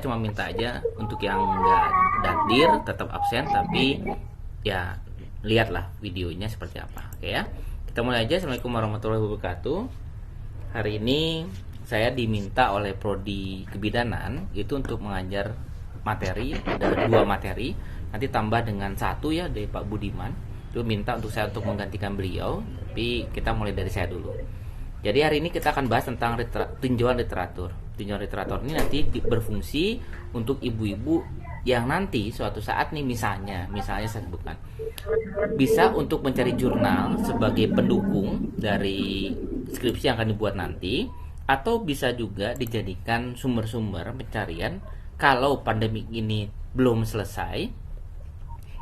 cuma minta aja untuk yang nggak hadir tetap absen, tapi ya lihatlah videonya seperti apa. Oke ya, kita mulai aja. Assalamualaikum warahmatullahi wabarakatuh. Hari ini saya diminta oleh Prodi Kebidanan itu untuk mengajar materi, ada 2 materi, nanti tambah dengan 1 ya dari Pak Budiman. Itu minta untuk saya untuk menggantikan beliau, tapi kita mulai dari saya dulu. Jadi hari ini kita akan bahas tentang tinjauan literatur. Tinjauan literatur ini nanti berfungsi untuk ibu-ibu yang nanti suatu saat nih misalnya saya sebutkan bisa untuk mencari jurnal sebagai pendukung dari skripsi yang akan dibuat nanti, atau bisa juga dijadikan sumber-sumber pencarian kalau pandemi ini belum selesai,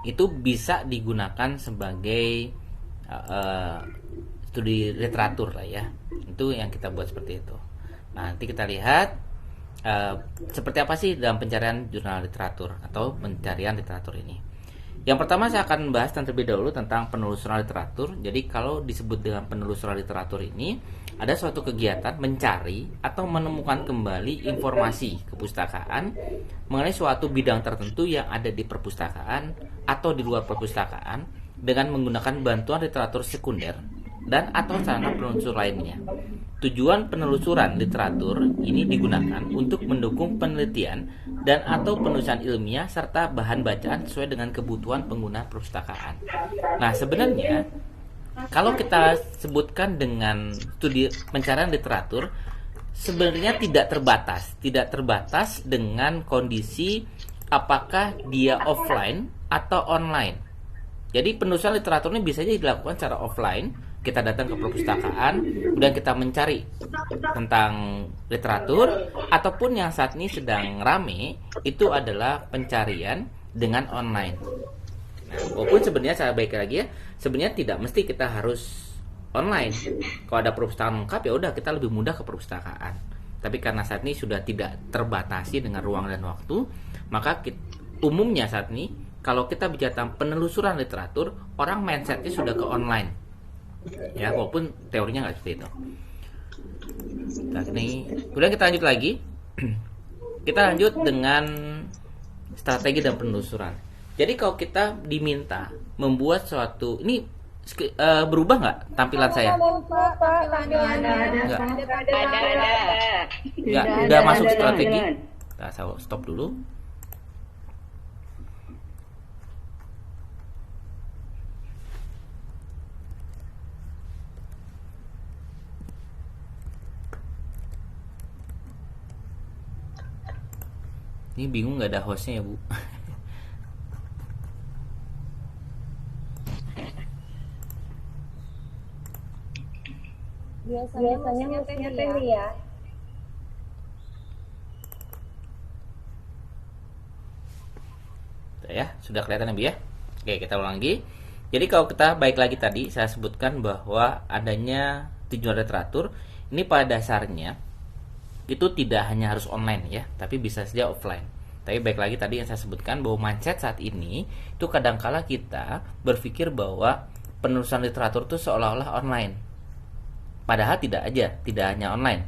itu bisa digunakan sebagai studi literatur lah ya. Itu yang kita buat seperti itu. Nah, nanti kita lihat seperti apa sih dalam pencarian jurnal literatur atau pencarian literatur ini. Yang pertama saya akan bahas terlebih dahulu tentang penelusuran literatur. Jadi kalau disebut dengan penelusuran literatur ini, ada suatu kegiatan mencari atau menemukan kembali informasi kepustakaan mengenai suatu bidang tertentu yang ada di perpustakaan atau di luar perpustakaan dengan menggunakan bantuan literatur sekunder dan atau sarana penelusur lainnya. Tujuan penelusuran literatur ini digunakan untuk mendukung penelitian dan atau penulisan ilmiah serta bahan bacaan sesuai dengan kebutuhan pengguna perpustakaan. Nah, sebenarnya kalau kita sebutkan dengan studi pencarian literatur, sebenarnya tidak terbatas dengan kondisi apakah dia offline atau online. Jadi penelusuran literatur ini bisa saja dilakukan secara offline. Kita datang ke perpustakaan, kemudian kita mencari tentang literatur, ataupun yang saat ini sedang rame itu adalah pencarian dengan online. Nah, walaupun sebenarnya saya baik lagi ya, sebenarnya tidak mesti kita harus online. Kalau ada perpustakaan lengkap ya udah kita lebih mudah ke perpustakaan. Tapi karena saat ini sudah tidak terbatasi dengan ruang dan waktu, maka umumnya saat ini kalau kita bicara tentang penelusuran literatur, orang mindsetnya sudah ke online. Ya, walaupun teorinya nggak seperti itu. Nah, ini kemudian kita lanjut lagi. Kita lanjut dengan strategi dan penelusuran. Jadi kalau kita diminta membuat suatu, ini berubah nggak tampilan saya? Nggak, udah masuk strategi. Nah, saya stop dulu. Ini bingung nggak ada hostnya ya Bu? Biasanya hostnya Teli ya. Ya, sudah kelihatan ya Bu ya? Oke, kita ulang lagi. Jadi kalau kita baik lagi tadi saya sebutkan bahwa adanya tujuan literatur ini pada dasarnya itu tidak hanya harus online ya, tapi bisa saja offline. Tapi baik lagi tadi yang saya sebutkan bahwa mindset saat ini itu kadangkala kita berpikir bahwa penulisan literatur itu seolah-olah online. Padahal tidak hanya online.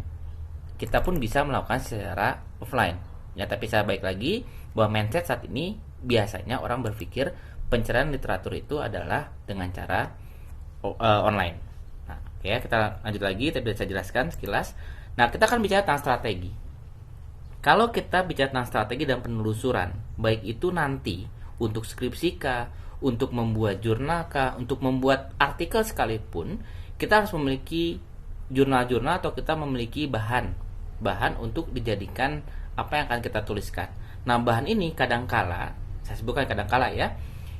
Kita pun bisa melakukan secara offline. Ya, tapi saya baik lagi bahwa mindset saat ini biasanya orang berpikir pencarian literatur itu adalah dengan cara online. Nah, oke, kita lanjut lagi. Tadi saya jelaskan sekilas. Nah, kita akan bicara tentang strategi. Kalau kita bicara tentang strategi dan penelusuran, baik itu nanti untuk skripsi kah, untuk membuat jurnal kah, untuk membuat artikel sekalipun, kita harus memiliki jurnal-jurnal atau kita memiliki bahan untuk dijadikan apa yang akan kita tuliskan. Nah, bahan ini kadangkala, saya sebutkan kadangkala ya,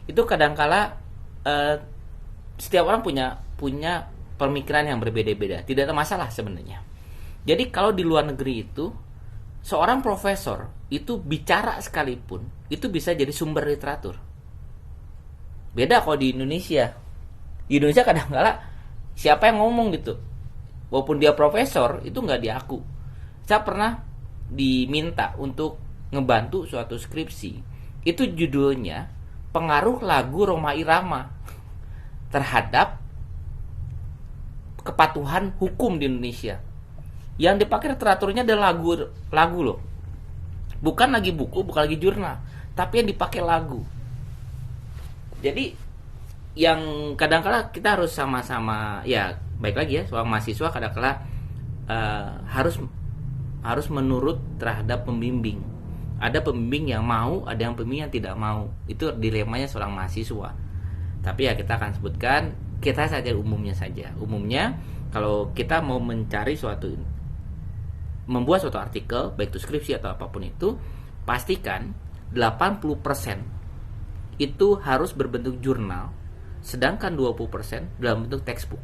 itu kadangkala setiap orang punya pemikiran yang berbeda-beda. Tidak ada masalah sebenarnya. Jadi kalau di luar negeri itu seorang profesor itu bicara sekalipun itu bisa jadi sumber literatur. Beda kalau di Indonesia. Di Indonesia kadang-kala siapa yang ngomong gitu, walaupun dia profesor itu nggak diaku. Saya pernah diminta untuk ngebantu suatu skripsi. Itu judulnya pengaruh lagu Rhoma Irama terhadap kepatuhan hukum di Indonesia. Yang dipakai literaturnya adalah lagu loh. Bukan lagi buku, bukan lagi jurnal, tapi yang dipakai lagu. Jadi yang kadang-kala kita harus sama-sama, ya baik lagi ya, seorang mahasiswa kadang-kala harus menurut terhadap pembimbing. Ada pembimbing yang mau, ada yang pembimbing yang tidak mau. Itu dilemanya seorang mahasiswa. Tapi ya kita akan sebutkan, kita saja umumnya saja. Umumnya kalau kita mau mencari membuat suatu artikel, baik itu skripsi atau apapun itu, pastikan 80% itu harus berbentuk jurnal, sedangkan 20% dalam bentuk textbook.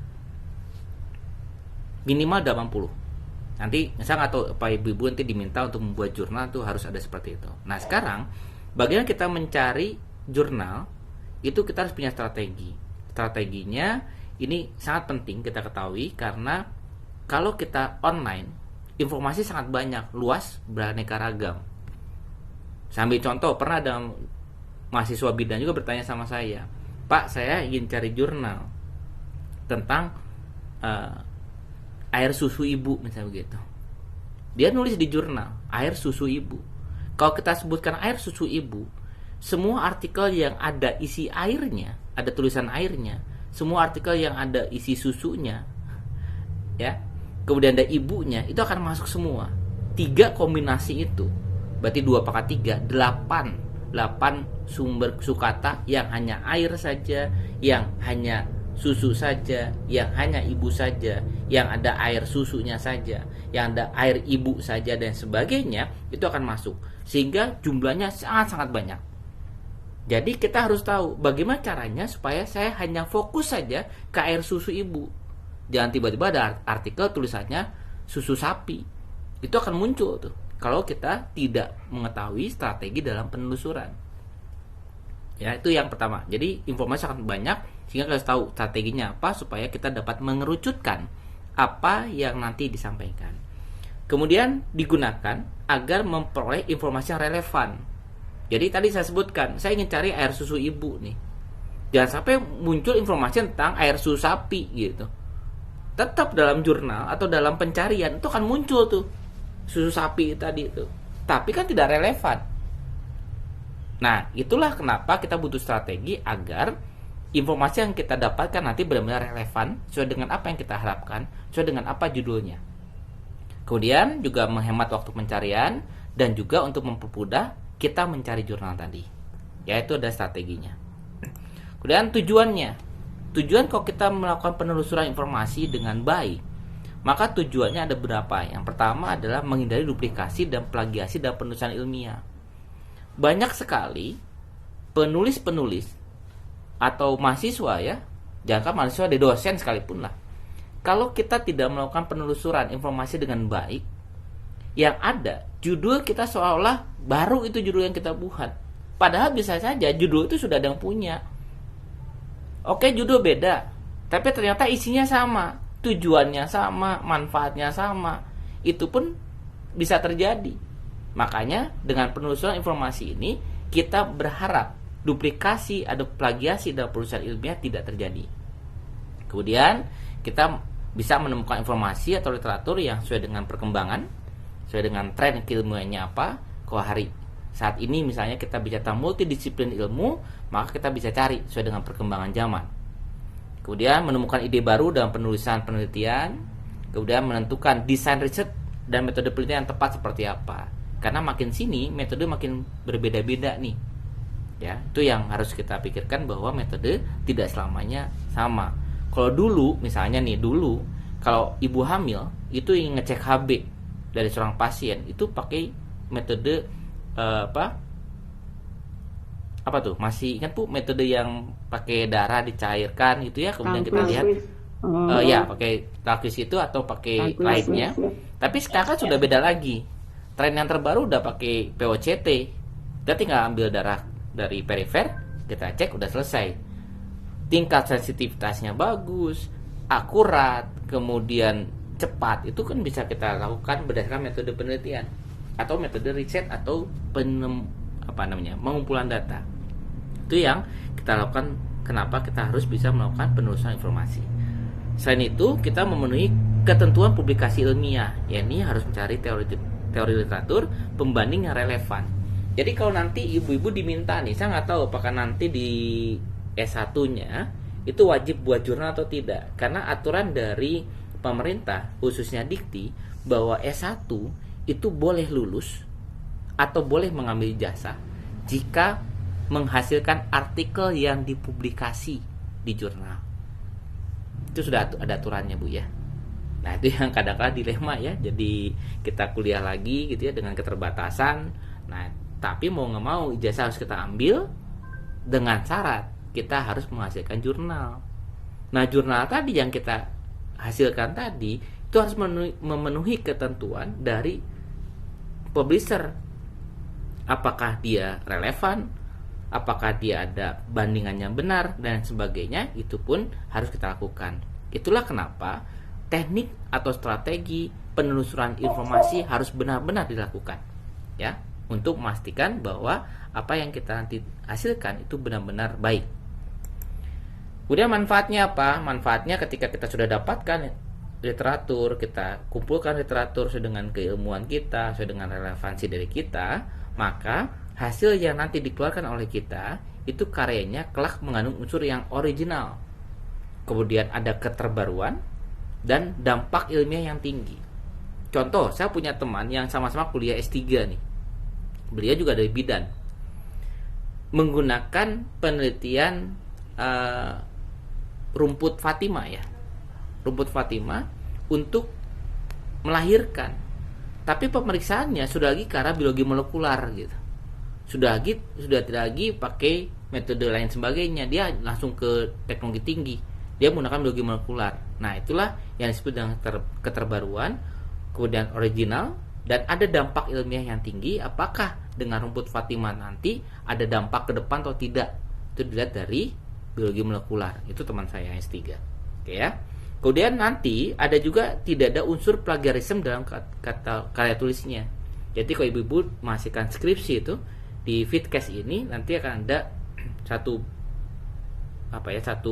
Minimal 80. Nanti saya nggak tahu Pak Ibu nanti diminta untuk membuat jurnal tuh harus ada seperti itu. Nah sekarang bagaimana kita mencari jurnal itu kita harus punya strategi. Strateginya ini sangat penting kita ketahui karena kalau kita online informasi sangat banyak, luas, beraneka ragam. Sambil contoh, pernah ada mahasiswa bidan juga bertanya sama saya, Pak saya ingin cari jurnal tentang air susu ibu misalnya begitu. Dia nulis di jurnal air susu ibu. Kalau kita sebutkan air susu ibu, semua artikel yang ada isi airnya, ada tulisan airnya, semua artikel yang ada isi susunya, ya, kemudian ada ibunya, itu akan masuk semua. 3 kombinasi itu, berarti 2 pangkat 3, 8 sumber sukata yang hanya air saja, yang hanya susu saja, yang hanya ibu saja, yang ada air susunya saja, yang ada air ibu saja dan sebagainya, itu akan masuk. Sehingga jumlahnya sangat-sangat banyak. Jadi kita harus tahu bagaimana caranya supaya saya hanya fokus saja ke air susu ibu. Jangan tiba-tiba ada artikel tulisannya susu sapi. Itu akan muncul tuh kalau kita tidak mengetahui strategi dalam penelusuran. Ya, itu yang pertama. Jadi informasi sangat banyak sehingga kita harus tahu strateginya apa supaya kita dapat mengerucutkan apa yang nanti disampaikan. Kemudian digunakan agar memperoleh informasi yang relevan. Jadi tadi saya sebutkan, saya ingin cari air susu ibu nih. Jangan sampai muncul informasi tentang air susu sapi gitu. Tetap dalam jurnal atau dalam pencarian itu akan muncul tuh susu sapi tadi itu. Tapi kan tidak relevan. Nah, itulah kenapa kita butuh strategi agar informasi yang kita dapatkan nanti benar-benar relevan sesuai dengan apa yang kita harapkan, sesuai dengan apa judulnya. Kemudian juga menghemat waktu pencarian dan juga untuk mempermudah kita mencari jurnal tadi. Yaitu ada strateginya. Kemudian tujuannya. Tujuan kalau kita melakukan penelusuran informasi dengan baik, maka tujuannya ada berapa. Yang pertama adalah menghindari duplikasi dan plagiasi dalam penulisan ilmiah. Banyak sekali penulis-penulis atau mahasiswa ya, jangan mahasiswa di dosen sekalipun lah. Kalau kita tidak melakukan penelusuran informasi dengan baik, yang ada judul kita seolah-olah baru itu judul yang kita buat. Padahal bisa saja judul itu sudah ada yang punya. Oke, judul beda, tapi ternyata isinya sama, tujuannya sama, manfaatnya sama. Itu pun bisa terjadi. Makanya dengan penelusuran informasi ini kita berharap duplikasi atau plagiasi dalam penulisan ilmiah tidak terjadi. Kemudian kita bisa menemukan informasi atau literatur yang sesuai dengan perkembangan, sesuai dengan tren keilmuannya apa. Kalau hari saat ini misalnya kita bicara tentang multidisiplin ilmu, maka kita bisa cari sesuai dengan perkembangan zaman. Kemudian menemukan ide baru dalam penulisan penelitian, kemudian menentukan desain riset dan metode penelitian yang tepat seperti apa. Karena makin sini metode makin berbeda-beda nih. Ya, itu yang harus kita pikirkan bahwa metode tidak selamanya sama. Kalau dulu misalnya nih, dulu kalau ibu hamil itu ingin ngecek HB dari seorang pasien itu pakai metode apa tuh? Masih ingat Bu metode yang pakai darah dicairkan gitu ya, kemudian kita lihat ya pakai talkis itu atau pakai lainnya. Tapi sekarang sudah beda lagi. Tren yang terbaru udah pakai POCT. Kita tinggal ambil darah dari perifer, kita cek udah selesai. Tingkat sensitivitasnya bagus, akurat, kemudian cepat. Itu kan bisa kita lakukan berdasarkan metode penelitian atau metode riset atau pengumpulan data. Itu yang kita lakukan. Kenapa kita harus bisa melakukan penelusuran informasi. Selain itu, kita memenuhi ketentuan publikasi ilmiah, yakni harus mencari teori literatur, pembanding yang relevan. Jadi kalau nanti ibu-ibu diminta nih, saya nggak tahu apakah nanti di S1-nya itu wajib buat jurnal atau tidak. Karena aturan dari pemerintah, khususnya Dikti, bahwa S1 itu boleh lulus atau boleh mengambil jasa jika menghasilkan artikel yang dipublikasi di jurnal. Itu sudah ada aturannya, Bu, ya. Nah, itu yang kadang-kadang dilema ya. Jadi kita kuliah lagi gitu ya dengan keterbatasan. Nah, tapi mau nggak mau ijazah harus kita ambil dengan syarat kita harus menghasilkan jurnal. Nah, jurnal tadi yang kita hasilkan tadi itu harus memenuhi ketentuan dari publisher. Apakah dia relevan, apakah dia ada bandingan yang benar dan sebagainya, itu pun harus kita lakukan. Itulah kenapa teknik atau strategi penelusuran informasi harus benar-benar dilakukan, ya, untuk memastikan bahwa apa yang kita nanti hasilkan itu benar-benar baik. Kemudian manfaatnya apa? Manfaatnya ketika kita sudah dapatkan literatur, kita kumpulkan literatur sesuai dengan keilmuan kita, sesuai dengan relevansi dari kita, maka hasil yang nanti dikeluarkan oleh kita itu karyanya kelak mengandung unsur yang original. Kemudian ada keterbaruan dan dampak ilmiah yang tinggi. Contoh, saya punya teman yang sama-sama kuliah S3 nih. Beliau juga dari bidan. Menggunakan penelitian rumput Fatima ya. Rumput Fatima untuk melahirkan. Tapi pemeriksaannya sudah lagi ke arah biologi molekular gitu. Sudah tidak lagi pakai metode lain sebagainya. Dia langsung ke teknologi tinggi. Dia menggunakan biologi molekular. Nah, itulah yang disebut dengan keterbaruan, kemudian original, dan ada dampak ilmiah yang tinggi. Apakah dengan rumput Fatima nanti ada dampak ke depan atau tidak? Itu dilihat dari biologi molekular. Itu teman saya S3. Oke ya. Kemudian nanti ada juga tidak ada unsur plagiarisme dalam kata karya tulisnya. Jadi kalau ibu-ibu menghasilkan skripsi itu di Fitcast ini nanti akan ada satu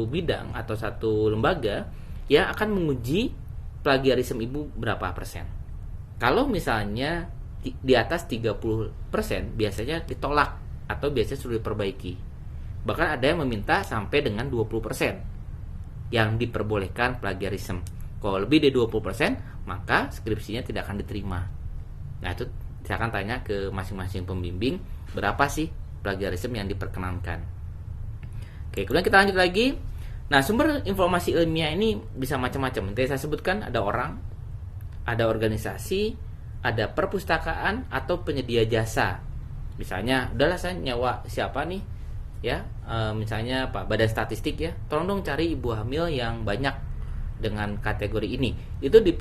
bidang atau satu lembaga yang akan menguji plagiarisme ibu berapa persen. Kalau misalnya di atas 30% biasanya ditolak atau biasanya sudah diperbaiki. Bahkan ada yang meminta sampai dengan 20% yang diperbolehkan plagiarisme. Kalau lebih dari 20%, maka skripsinya tidak akan diterima. Nah, itu saya akan tanya ke masing-masing pembimbing berapa sih plagiarisme yang diperkenankan. Oke, kemudian kita lanjut lagi. Nah, sumber informasi ilmiah ini bisa macam-macam. Tadi saya sebutkan ada orang, ada organisasi, ada perpustakaan atau penyedia jasa. Misalnya, udahlah saya nyawa siapa nih, ya, misalnya Pak Badan Statistik ya, tolong dong cari ibu hamil yang banyak dengan kategori ini. Itu di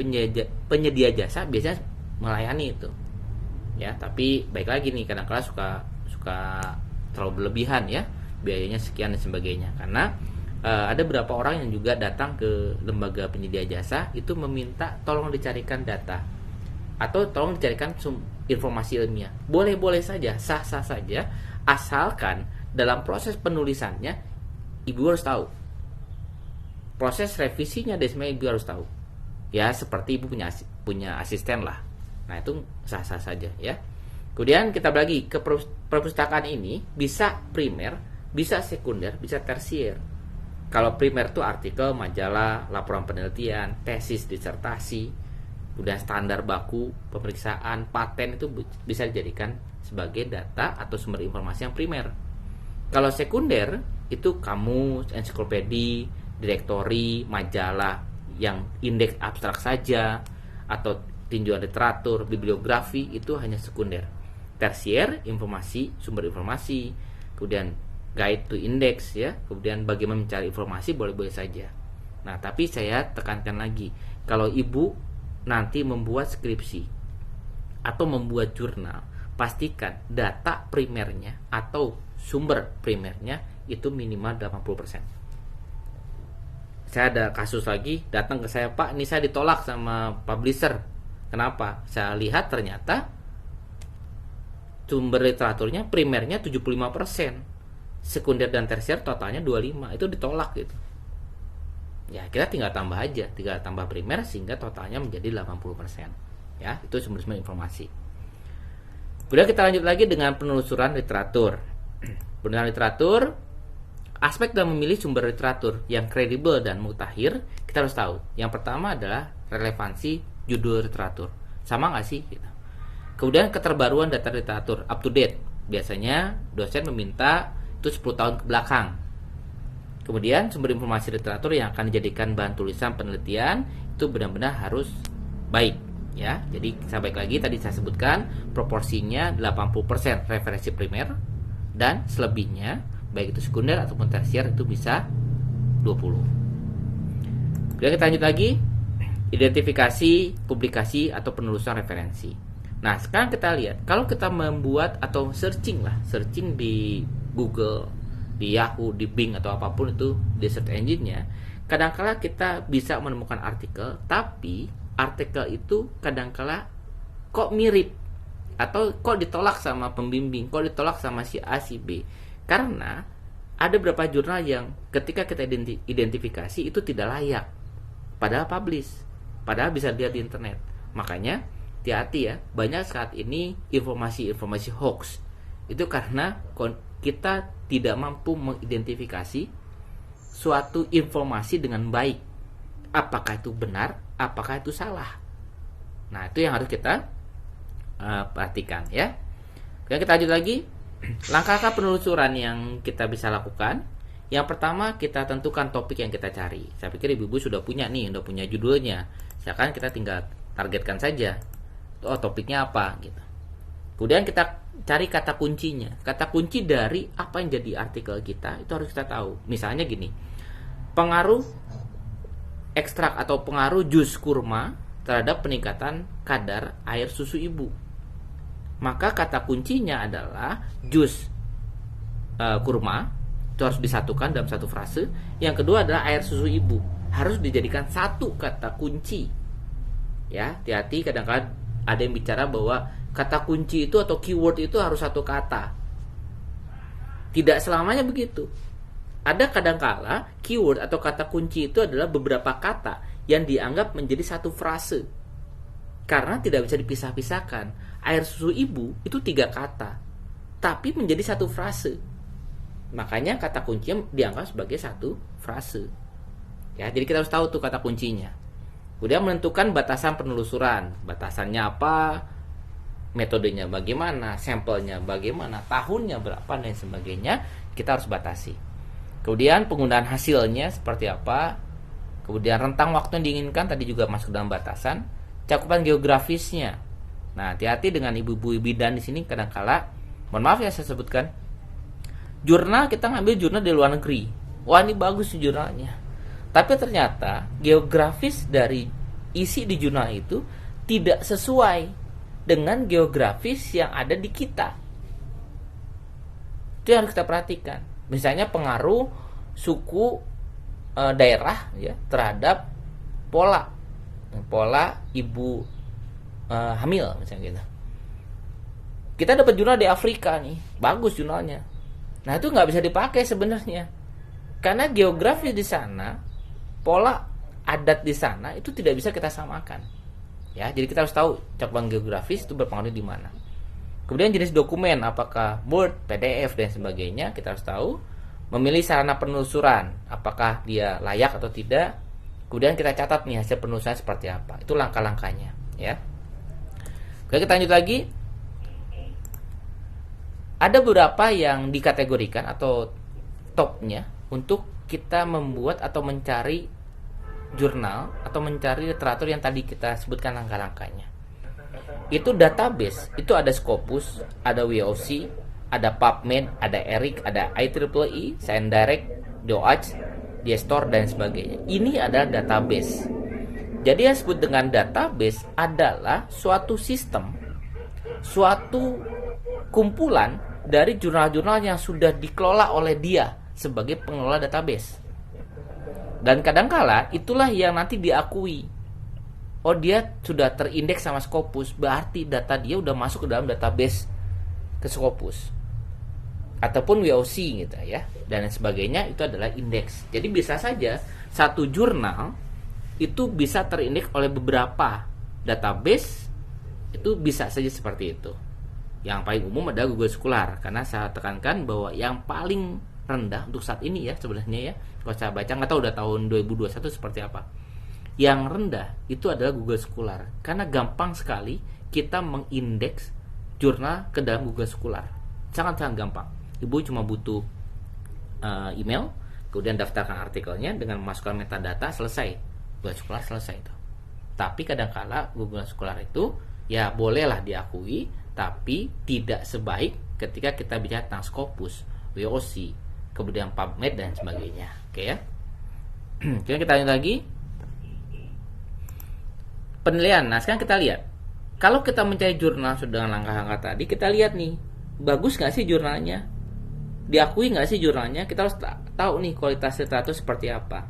penyedia jasa biasanya melayani itu, ya. Tapi baik lagi nih, kadang-kadang suka terlalu berlebihan ya. Biayanya sekian dan sebagainya, karena ada beberapa orang yang juga datang ke lembaga penyedia jasa itu meminta tolong dicarikan data atau tolong dicarikan informasi ilmiah. Boleh-boleh saja, sah-sah saja, asalkan dalam proses penulisannya ibu harus tahu, proses revisinya ibu harus tahu, ya, seperti ibu punya asisten lah. Nah, itu sah-sah saja ya. Kemudian kita bagi ke perpustakaan ini bisa primer, bisa sekunder, bisa tersier. Kalau primer itu artikel, majalah, laporan penelitian, tesis, disertasi, kemudian standar baku, pemeriksaan, paten itu bisa dijadikan sebagai data atau sumber informasi yang primer. Kalau sekunder itu kamus, ensiklopedi, direktori, majalah yang indeks abstrak saja atau tinjauan literatur, bibliografi, itu hanya sekunder. Tersier, informasi, sumber informasi, kemudian guide to index ya, kemudian bagaimana mencari informasi boleh-boleh saja. Nah, tapi saya tekankan lagi, kalau ibu nanti membuat skripsi atau membuat jurnal, pastikan data primernya atau sumber primernya itu minimal 80%. Saya ada kasus lagi, datang ke saya, Pak, ini saya ditolak sama publisher. Kenapa? Saya lihat ternyata sumber literaturnya primernya 75%. Sekunder dan tersier totalnya 25, itu ditolak gitu. Ya, kita tinggal tambah aja, tinggal tambah primer sehingga totalnya menjadi 80%. Ya, itu sumber-sumber informasi. Kemudian kita lanjut lagi dengan penelusuran literatur. Penelusuran literatur, aspek dalam memilih sumber literatur yang kredibel dan mutakhir, kita harus tahu. Yang pertama adalah relevansi judul literatur. Sama nggak sih? Gitu. Kemudian keterbaruan data literatur, up to date. Biasanya dosen meminta itu 10 tahun ke belakang. Kemudian sumber informasi literatur yang akan dijadikan bahan tulisan penelitian itu benar-benar harus baik. Ya, jadi saya balik lagi tadi saya sebutkan proporsinya 80% referensi primer dan selebihnya baik itu sekunder ataupun tersier itu bisa 20. Kemudian kita lanjut lagi, identifikasi, publikasi atau penelusuran referensi. Nah, sekarang kita lihat kalau kita membuat atau searching di Google, di Yahoo, di Bing atau apapun itu di search engine-nya, kadang-kala kita bisa menemukan artikel, tapi artikel itu kadang-kala kok mirip atau kok ditolak sama pembimbing, kok ditolak sama si A, si B. Karena ada beberapa jurnal yang ketika kita identifikasi itu tidak layak, padahal publish, padahal bisa dilihat di internet. Makanya hati-hati ya, banyak saat ini informasi-informasi hoax itu karena kita tidak mampu mengidentifikasi suatu informasi dengan baik. Apakah itu benar, apakah itu salah. Nah, itu yang harus kita perhatikan ya. Oke, kita lanjut lagi. Langkah-langkah penelusuran yang kita bisa lakukan. Yang pertama, kita tentukan topik yang kita cari. Saya pikir ibu-ibu sudah punya judulnya. Silakan kita tinggal targetkan saja. Oh, topiknya apa gitu. Kemudian kita cari kata kuncinya. Kata kunci dari apa yang jadi artikel kita itu harus kita tahu. Misalnya gini. Pengaruh ekstrak atau pengaruh jus kurma terhadap peningkatan kadar air susu ibu. Maka kata kuncinya adalah jus kurma, itu harus disatukan dalam satu frase. Yang kedua adalah air susu ibu, harus dijadikan satu kata kunci. Ya, hati-hati kadang-kadang ada yang bicara bahwa kata kunci itu atau keyword itu harus satu kata. Tidak selamanya begitu. Ada kadangkala keyword atau kata kunci itu adalah beberapa kata yang dianggap menjadi satu frase. Karena tidak bisa dipisah-pisahkan. Air susu ibu itu 3 kata, tapi menjadi satu frase. Makanya kata kuncinya dianggap sebagai satu frase. Ya, jadi kita harus tahu tuh kata kuncinya. Kemudian menentukan batasan penelusuran. Batasannya apa? Metodenya bagaimana? Sampelnya bagaimana? Tahunnya berapa dan sebagainya? Kita harus batasi. Kemudian penggunaan hasilnya seperti apa? Kemudian rentang waktu yang diinginkan tadi juga masuk dalam batasan. Cakupan geografisnya. Nah, hati-hati dengan ibu-ibu bidan di sini kadang-kala, mohon maaf ya saya sebutkan, jurnal kita ngambil jurnal di luar negeri. Wah, ini bagus jurnalnya. Tapi ternyata geografis dari isi di jurnal itu tidak sesuai dengan geografis yang ada di kita. Itu yang harus kita perhatikan. Misalnya pengaruh suku daerah ya terhadap pola ibu hamil misalnya gitu. Kita dapat jurnal di Afrika nih, bagus jurnalnya. Nah, itu nggak bisa dipakai sebenarnya karena geografis di sana, pola adat di sana itu tidak bisa kita samakan. Ya, jadi kita harus tahu cakupan geografis itu berpengaruh di mana. Kemudian jenis dokumen, apakah Word, PDF dan sebagainya, kita harus tahu. Memilih sarana penelusuran, apakah dia layak atau tidak. Kemudian kita catat nih hasil penelusuran seperti apa. Itu langkah-langkahnya, ya. Oke, kita lanjut lagi. Ada beberapa yang dikategorikan atau topnya untuk kita membuat atau mencari jurnal atau mencari literatur yang tadi kita sebutkan langkah-langkahnya. Itu database, itu ada Scopus, ada WOC, ada PubMed, ada ERIC, ada IEEE, ScienceDirect, DOAJ, DSTOR dan sebagainya. Ini adalah database. Jadi yang disebut dengan database adalah suatu sistem, suatu kumpulan dari jurnal-jurnal yang sudah dikelola oleh dia sebagai pengelola database. Dan kadangkala itulah yang nanti diakui. Oh, dia sudah terindeks sama Scopus, berarti data dia udah masuk ke dalam database ke Scopus ataupun WOC gitu ya, dan sebagainya. Itu adalah indeks. Jadi bisa saja satu jurnal itu bisa terindeks oleh beberapa database, itu bisa saja seperti itu. Yang paling umum adalah Google Scholar, karena saya tekankan bahwa yang paling rendah untuk saat ini ya sebenarnya ya, kalau saya baca nggak tahu udah tahun 2021 seperti apa. Yang rendah itu adalah Google Scholar, karena gampang sekali kita mengindeks jurnal ke dalam Google Scholar. Sangat-sangat gampang. Ibu cuma butuh email, kemudian daftarkan artikelnya dengan memasukkan metadata, selesai. Google Scholar selesai itu. Tapi kadangkala Google Scholar itu ya bolehlah diakui, tapi tidak sebaik ketika kita bicara tentang Scopus, WOC, kemudian PubMed dan sebagainya. Oke ya. Kemudian kita lanjut lagi. Penilaian. Nah, sekarang kita lihat. Kalau kita mencari jurnal dengan langkah-langkah tadi, kita lihat nih, bagus nggak sih jurnalnya? Diakui nggak sih jurnalnya? Kita harus tahu nih kualitas literatur seperti apa.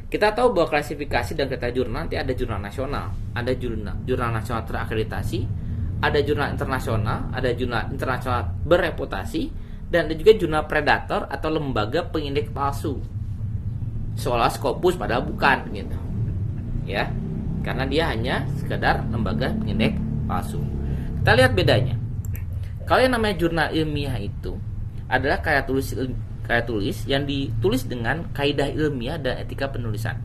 Kita tahu bahwa klasifikasi dan kriteria jurnal nanti ada jurnal nasional, ada jurnal nasional terakreditasi, ada jurnal internasional, ada jurnal internasional bereputasi, dan ada juga jurnal predator atau lembaga pengindeks palsu. Seolah Scopus padahal bukan gitu. Ya. Karena dia hanya sekedar lembaga pengindeks palsu. Kita lihat bedanya. Kalau yang namanya jurnal ilmiah itu adalah karya tulis yang ditulis dengan kaidah ilmiah dan etika penulisan.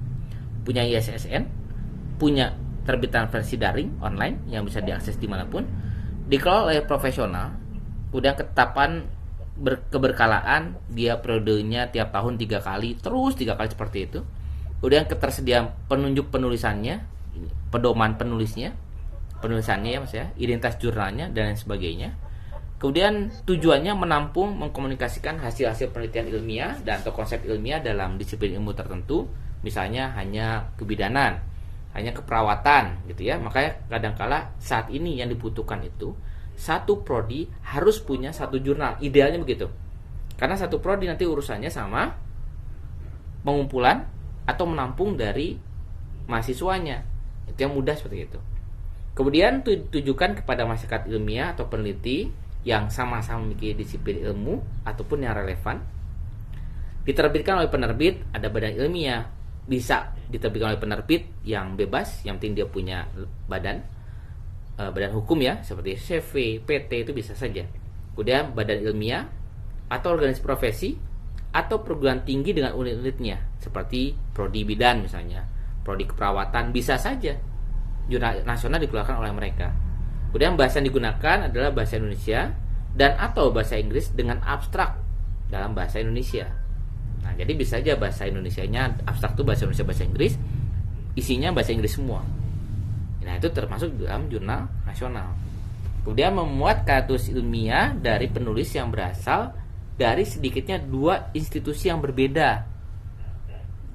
Punya ISSN, punya terbitan versi daring online yang bisa diakses dimanapun, dikelola oleh profesional, kemudian ketetapan keberkalaan, dia periodenya tiap tahun 3 kali, terus 3 kali seperti itu. Kemudian ketersediaan penunjuk penulisannya, pedoman penulisannya ya mas ya, identitas jurnalnya dan lain sebagainya. Kemudian tujuannya menampung, mengkomunikasikan hasil-hasil penelitian ilmiah dan atau konsep ilmiah dalam disiplin ilmu tertentu, misalnya hanya kebidanan, hanya keperawatan gitu ya. Makanya kadangkala saat ini yang dibutuhkan itu satu prodi harus punya satu jurnal, idealnya begitu. Karena satu prodi nanti urusannya sama pengumpulan atau menampung dari mahasiswanya. Itu yang mudah seperti itu. Kemudian tujukan kepada masyarakat ilmiah atau peneliti yang sama-sama memiliki disiplin ilmu ataupun yang relevan. Diterbitkan oleh penerbit, ada badan ilmiah, bisa diterbitkan oleh penerbit yang bebas, yang penting dia punya badan hukum ya, seperti CV, PT itu bisa saja. Kemudian badan ilmiah atau organisasi profesi atau perguruan tinggi dengan unit-unitnya, seperti prodi bidan misalnya, prodi keperawatan, bisa saja jurnal nasional dikeluarkan oleh mereka. Kemudian bahasa yang digunakan adalah bahasa Indonesia dan atau bahasa Inggris dengan abstrak dalam bahasa Indonesia. Nah, jadi bisa saja bahasa Indonesianya abstrak itu bahasa Indonesia, bahasa Inggris, isinya bahasa Inggris semua. Nah, itu termasuk dalam jurnal nasional. Kemudian memuat katus ilmiah dari penulis yang berasal dari sedikitnya 2 institusi yang berbeda.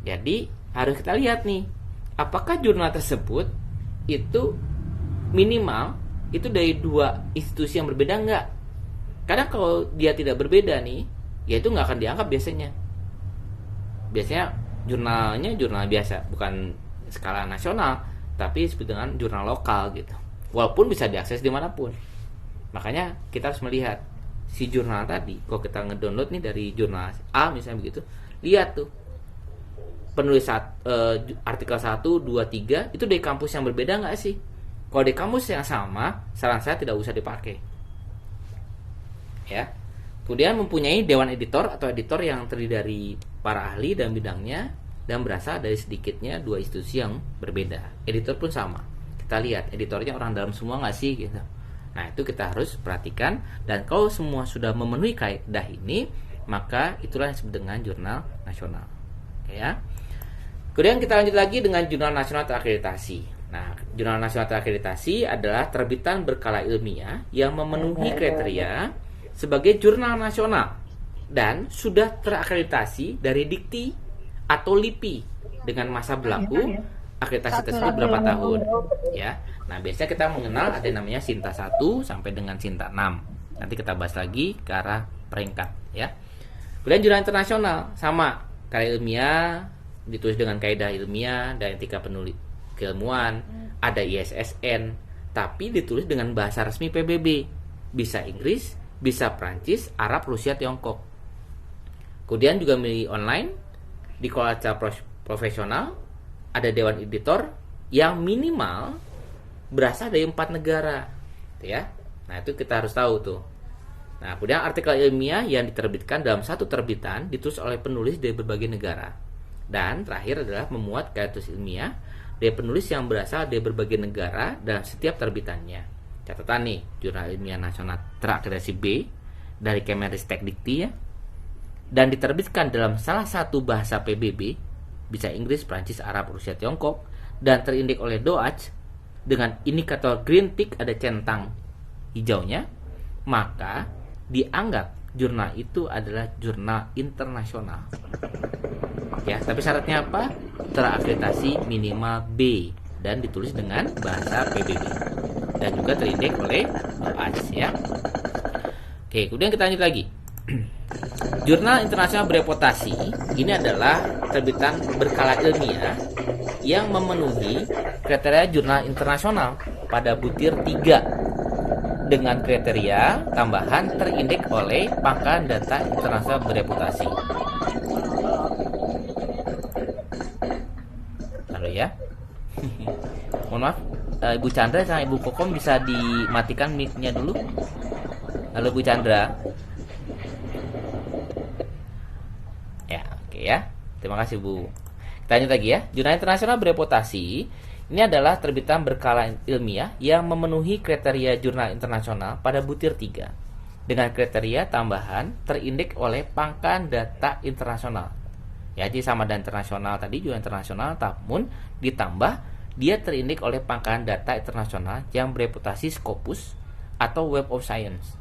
Jadi harus kita lihat nih, apakah jurnal tersebut itu minimal itu dari 2 institusi yang berbeda enggak? Karena kalau dia tidak berbeda nih, ya itu nggak akan dianggap biasanya. Biasanya jurnalnya jurnal biasa, bukan skala nasional, tapi disebut dengan jurnal lokal gitu. Walaupun bisa diakses dimanapun. Makanya kita harus melihat si jurnal tadi. Kalau kita ngedownload nih dari jurnal A misalnya begitu, lihat tuh penulis artikel 1, 2, 3 itu dari kampus yang berbeda nggak sih? Kalau di kampus yang sama, saran saya tidak usah dipakai. Ya. Kemudian mempunyai dewan editor atau editor yang terdiri dari para ahli dan bidangnya dan berasal dari sedikitnya 2 institusi yang berbeda. Editor pun sama. Kita lihat editornya orang dalam semua nggak sih gitu. Nah, itu kita harus perhatikan, dan kalau semua sudah memenuhi kaidah ini, maka itulah yang disebut dengan jurnal nasional. Ya. Kemudian kita lanjut lagi dengan jurnal nasional terakreditasi. Nah, jurnal nasional terakreditasi adalah terbitan berkala ilmiah yang memenuhi kriteria sebagai jurnal nasional dan sudah terakreditasi dari Dikti atau LIPI dengan masa berlaku akreditasi tersebut berapa tahun ya. Nah, biasanya kita mengenal ada yang namanya Sinta 1 sampai dengan Sinta 6. Nanti kita bahas lagi ke arah peringkat ya. Kemudian jurnal internasional sama, karya ilmiah ditulis dengan kaidah ilmiah dan etika penulis keilmuan, ada ISSN, tapi ditulis dengan bahasa resmi PBB, bisa Inggris, bisa Prancis, Arab, Rusia, Tiongkok. Kemudian juga milih online, dikelola secara profesional, ada dewan editor yang minimal berasal dari 4 negara, ya. Nah, itu kita harus tahu tuh. Nah, kemudian artikel ilmiah yang diterbitkan dalam satu terbitan ditulis oleh penulis dari berbagai negara. Dan terakhir adalah memuat kaetus ilmiah dari penulis yang berasal dari berbagai negara dalam setiap terbitannya. Catatan nih, Jurnal Ilmiah Nasional Terakreditasi B dari Kemenristek Dikti ya. Dan diterbitkan dalam salah satu bahasa PBB, bisa Inggris, Prancis, Arab, Rusia, Tiongkok, dan terindik oleh DOAJ dengan indikator green tick ada centang hijaunya, maka dianggap jurnal itu adalah jurnal internasional. Ya, tapi syaratnya apa? Terakreditasi minimal B dan ditulis dengan bahasa PBB dan juga terindik oleh DOAJ ya. Oke, kemudian kita lanjut lagi. Jurnal internasional bereputasi ini adalah terbitan berkala ilmiah yang memenuhi kriteria jurnal internasional pada butir 3 dengan kriteria tambahan terindeks oleh Pangkalan Data Internasional Bereputasi. Halo ya. Mohon maaf, Ibu Chandra sama Ibu Kokom bisa dimatikan mic-nya dulu. Halo Bu Chandra. Ya, oke ya. Terima kasih Bu. Kita lanjut lagi ya. Jurnal internasional bereputasi ini adalah terbitan berkala ilmiah yang memenuhi kriteria jurnal internasional pada butir 3 dengan kriteria tambahan terindeks oleh Pangkalan Data Internasional. Ya, jadi sama dan internasional tadi, jurnal internasional, namun ditambah dia terindeks oleh Pangkalan Data Internasional yang bereputasi Scopus atau Web of Science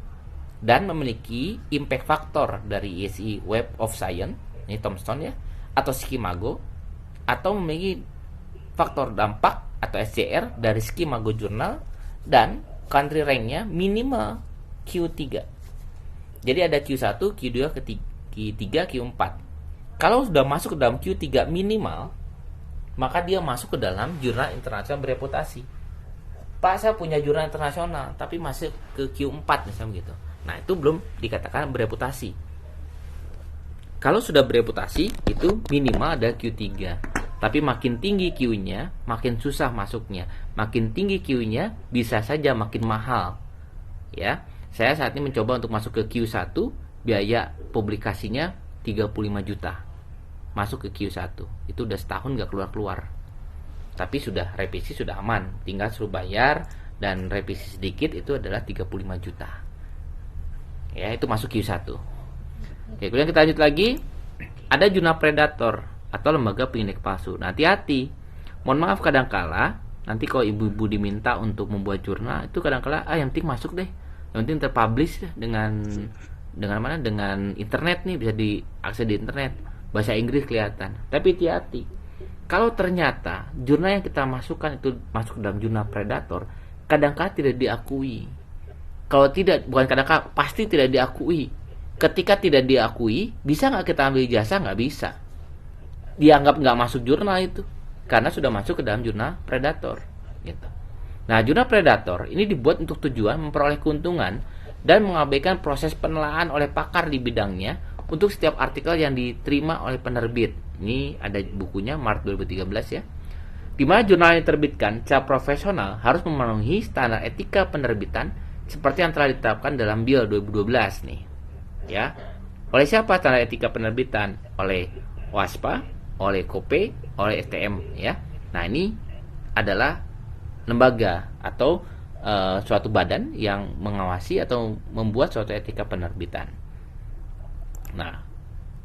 dan memiliki impact factor dari ISI Web of Science, ini Thomson ya, atau Skimago, atau memiliki faktor dampak atau SCR dari Skimago Journal, dan country rank-nya minimal Q3. Jadi ada Q1, Q2, Q3, Q4. Kalau sudah masuk ke dalam Q3 minimal, maka dia masuk ke dalam jurnal internasional bereputasi. Pak, saya punya jurnal internasional tapi masuk ke Q4 misalnya gitu. Nah, itu belum dikatakan bereputasi. Kalau sudah bereputasi, itu minimal ada Q3. Tapi makin tinggi Q-nya, makin susah masuknya. Makin tinggi Q-nya, bisa saja makin mahal. Ya, saya saat ini mencoba untuk masuk ke Q1, biaya publikasinya 35 juta. Masuk ke Q1. Itu udah setahun gak keluar-keluar. Tapi sudah revisi sudah aman. Tinggal suruh bayar dan revisi sedikit itu adalah 35 juta. Ya, itu masuk Q1. Oke, kemudian kita lanjut lagi. Ada jurnal predator atau lembaga pengindeks palsu. Nah, hati-hati. Mohon maaf, kadangkala nanti kalau ibu-ibu diminta untuk membuat jurnal itu kadangkala yang penting masuk deh. Yang penting terpublish dengan mana? Dengan internet nih, bisa diakses di internet. Bahasa Inggris kelihatan. Tapi hati-hati. Kalau ternyata jurnal yang kita masukkan itu masuk dalam jurnal predator, kadangkala tidak diakui. Kalau tidak, bukan kadangkala, pasti tidak diakui. Ketika tidak diakui, bisa nggak kita ambil ijazah? Nggak bisa. Dianggap nggak masuk jurnal itu, karena sudah masuk ke dalam jurnal predator. Gitu. Nah, jurnal predator ini dibuat untuk tujuan memperoleh keuntungan dan mengabaikan proses penelaahan oleh pakar di bidangnya untuk setiap artikel yang diterima oleh penerbit. Ini ada bukunya Maret 2013 ya. Di mana jurnal yang diterbitkan secara profesional harus memenuhi standar etika penerbitan seperti yang telah ditetapkan dalam BIL 2012 nih. Ya. Oleh siapa standar etika penerbitan? Oleh WASPA, oleh KOPE, oleh STM ya. Nah, ini adalah lembaga atau suatu badan yang mengawasi atau membuat suatu etika penerbitan. Nah,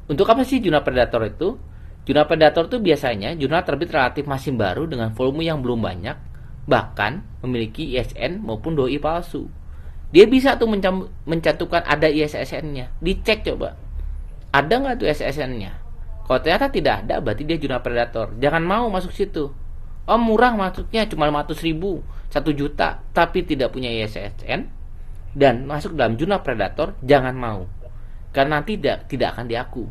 untuk apa sih jurnal predator itu? Jurnal predator itu biasanya jurnal terbit relatif masih baru dengan volume yang belum banyak, bahkan memiliki ISN maupun doi palsu. Dia bisa tuh mencantumkan ada ISSN-nya. Dicek coba. Ada nggak tuh ISSN-nya? Kalau ternyata tidak ada, berarti dia jurnal predator. Jangan mau masuk situ. Oh, murah masuknya cuma 500.000, 1 juta, tapi tidak punya ISSN dan masuk dalam jurnal predator, jangan mau. Karena tidak akan diaku.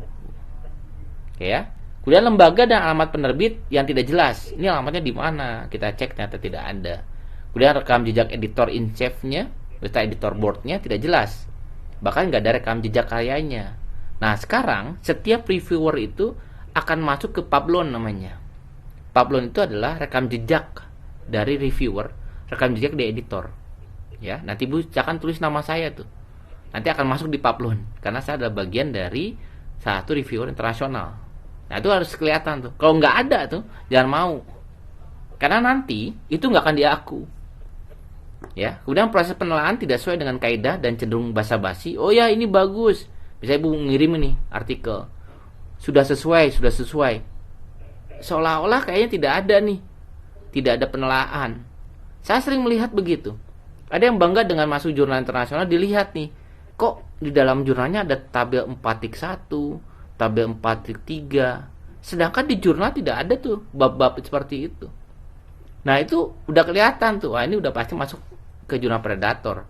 Oke ya. Kemudian lembaga dan alamat penerbit yang tidak jelas. Ini alamatnya di mana? Kita cek ternyata tidak ada. Kemudian rekam jejak editor in chief-nya, serta editor board-nya tidak jelas. Bahkan nggak ada rekam jejak karyanya. Nah, sekarang setiap reviewer itu akan masuk ke Pablon namanya. Pablon itu adalah rekam jejak dari reviewer, rekam jejak di editor. Ya, nanti Bu akan tulis nama saya tuh. Nanti akan masuk di Pablon karena saya adalah bagian dari satu reviewer internasional. Nah, itu harus kelihatan tuh. Kalau nggak ada tuh, jangan mau. Karena nanti itu nggak akan diaku. Ya, kemudian proses penelaahan tidak sesuai dengan kaidah dan cenderung basa-basi. Oh ya, ini bagus. Bisa Ibu ngirim ini artikel. Sudah sesuai. Seolah-olah kayaknya tidak ada nih. Tidak ada penelaahan. Saya sering melihat begitu. Ada yang bangga dengan masuk jurnal internasional, dilihat nih, kok di dalam jurnalnya ada tabel 4.1, tabel 4.3, sedangkan di jurnal tidak ada tuh bab-bab seperti itu. Nah, itu udah kelihatan tuh, wah ini udah pasti masuk ke jurnal predator.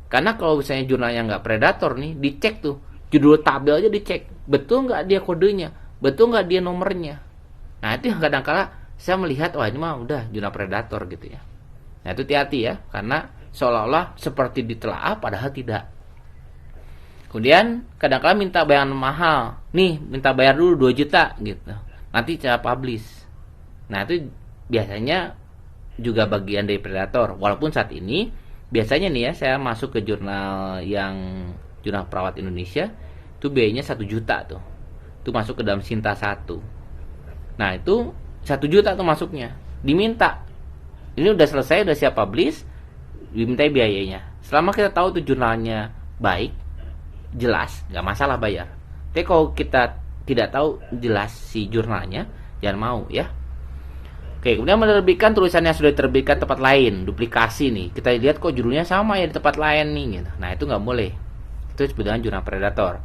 Karena kalau misalnya jurnalnya nggak predator nih, dicek tuh, judul tabel aja dicek, betul nggak dia kodenya, betul nggak dia nomornya. Nah, itu yang kadang-kala saya melihat, wah ini mah udah jurnal predator gitu ya. Nah, itu hati-hati ya, karena seolah-olah seperti ditelaah padahal tidak. Kemudian kadang-kala minta bayaran mahal. Nih, minta bayar dulu 2 juta gitu. Nanti cara publish. Nah, itu biasanya juga bagian dari predator. Walaupun saat ini biasanya nih ya, saya masuk ke jurnal Perawat Indonesia, itu biayanya 1 juta tuh. Itu masuk ke dalam Sinta 1. Nah, itu 1 juta tuh masuknya. Diminta. Ini udah selesai, udah siap publish, dimintai biayanya. Selama kita tahu tuh jurnalnya baik, jelas, nggak masalah bayar. Tapi kalau kita tidak tahu jelas si jurnalnya, jangan mau ya. Oke, kemudian menerbitkan tulisan yang sudah diterbitkan tempat lain, duplikasi nih. Kita lihat kok judulnya sama ya di tempat lain nih gitu. Nah, itu nggak boleh. Itu disebut dengan jurnal predator.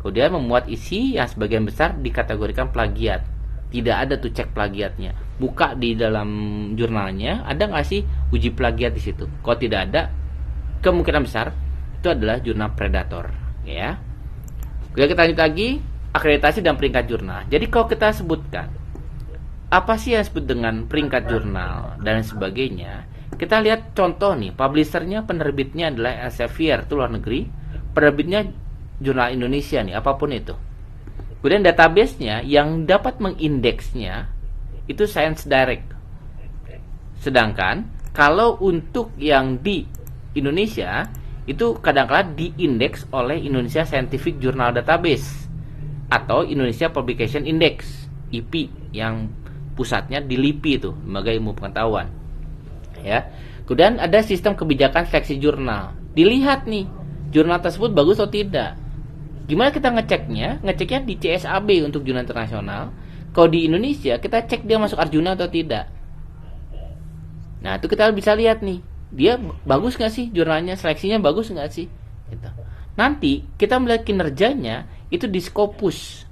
Kemudian memuat isi yang sebagian besar dikategorikan plagiat. Tidak ada tuh cek plagiatnya. Buka di dalam jurnalnya, ada nggak sih uji plagiat di situ? Kalau tidak ada, kemungkinan besar itu adalah jurnal predator. Ya. Kemudian kita lanjut lagi, akreditasi dan peringkat jurnal. Jadi kalau kita sebutkan apa sih yang disebut dengan peringkat jurnal dan sebagainya, kita lihat contoh nih, publishernya, penerbitnya adalah Elsevier, itu luar negeri, penerbitnya jurnal Indonesia nih, apapun itu. Kemudian database-nya yang dapat mengindeksnya itu Science Direct. Sedangkan kalau untuk yang di Indonesia itu kadang-kadang diindeks oleh Indonesia Scientific Journal Database atau Indonesia Publication Index (IPI) yang pusatnya di LIPI itu, Lembaga Ilmu Pengetahuan. Ya. Kemudian ada sistem kebijakan seleksi jurnal. Dilihat nih, jurnal tersebut bagus atau tidak. Gimana kita ngeceknya? Ngeceknya di CSAB untuk jurnal internasional. Kalau di Indonesia, kita cek dia masuk Arjuna atau tidak. Nah, itu kita bisa lihat nih, dia bagus nggak sih jurnalnya, seleksinya bagus nggak sih? Gitu. Nanti kita melihat kinerjanya itu di Scopus.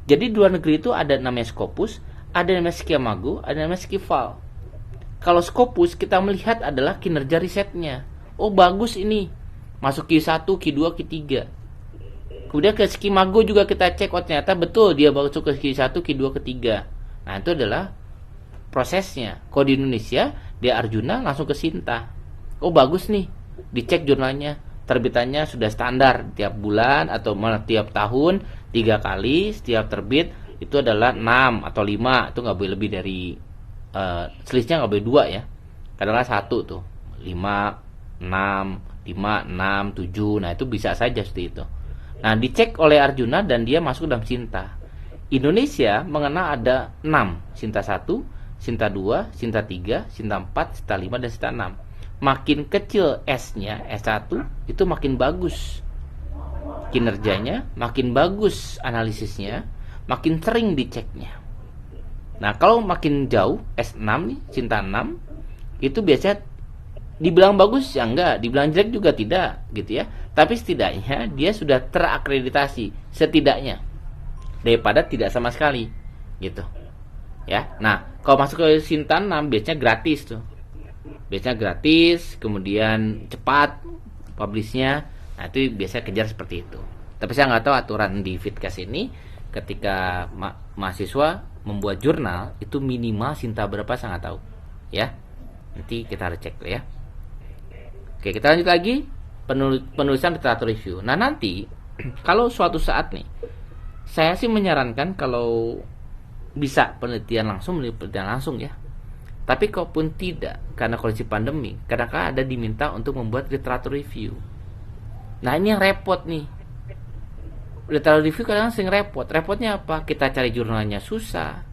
Jadi di luar negeri itu ada namanya Scopus, ada namanya Skimago, ada namanya Skival. Kalau Scopus kita melihat adalah kinerja risetnya. Oh bagus ini, masuk Q1, Q2, Q3. Kemudian ke Skimago juga kita cek, oh ternyata betul dia masuk ke Q1, Q2, Q3. Nah itu adalah prosesnya. Kalau di Indonesia dia Arjuna langsung ke Sinta. Oh bagus nih, dicek jurnalnya, terbitannya sudah standar tiap bulan atau tiap tahun 3 kali setiap terbit itu adalah 6 atau 5, itu nggak boleh lebih dari selisihnya nggak boleh 2 ya. Kadang-kadang 1 tuh 5, 6, 5, 6, 7. Nah itu bisa saja seperti itu. Nah dicek oleh Arjuna dan dia masuk dalam Sinta. Indonesia mengenal ada 6, Sinta 1, Sinta 2, Sinta 3, Sinta 4, Sinta 5, dan Sinta 6. Makin kecil S-nya, S1 itu makin bagus kinerjanya, makin bagus analisisnya, makin sering diceknya. Nah kalau makin jauh S6 nih, Sinta 6 itu biasanya dibilang bagus ya enggak, dibilang jelek juga tidak gitu ya. Tapi setidaknya dia sudah terakreditasi setidaknya daripada tidak sama sekali gitu. Ya. Nah, kalau masuk ke Sinta 6 biasanya gratis tuh. Biasanya gratis, kemudian cepat publishnya. Nah, itu biasanya kejar seperti itu. Tapi saya nggak tahu aturan di Fitkas ini ketika mahasiswa membuat jurnal itu minimal Sinta berapa saya nggak tahu. Ya. Nanti kita harus cek ya. Oke, kita lanjut lagi penulisan literatur review. Nah, nanti kalau suatu saat nih saya sih menyarankan kalau bisa penelitian langsung ya. Tapi kalaupun tidak, karena kondisi pandemi, kadang-kadang ada diminta untuk membuat literatur review. Nah ini yang repot nih. Literatur review kadang sering repot. Repotnya apa? Kita cari jurnalnya susah.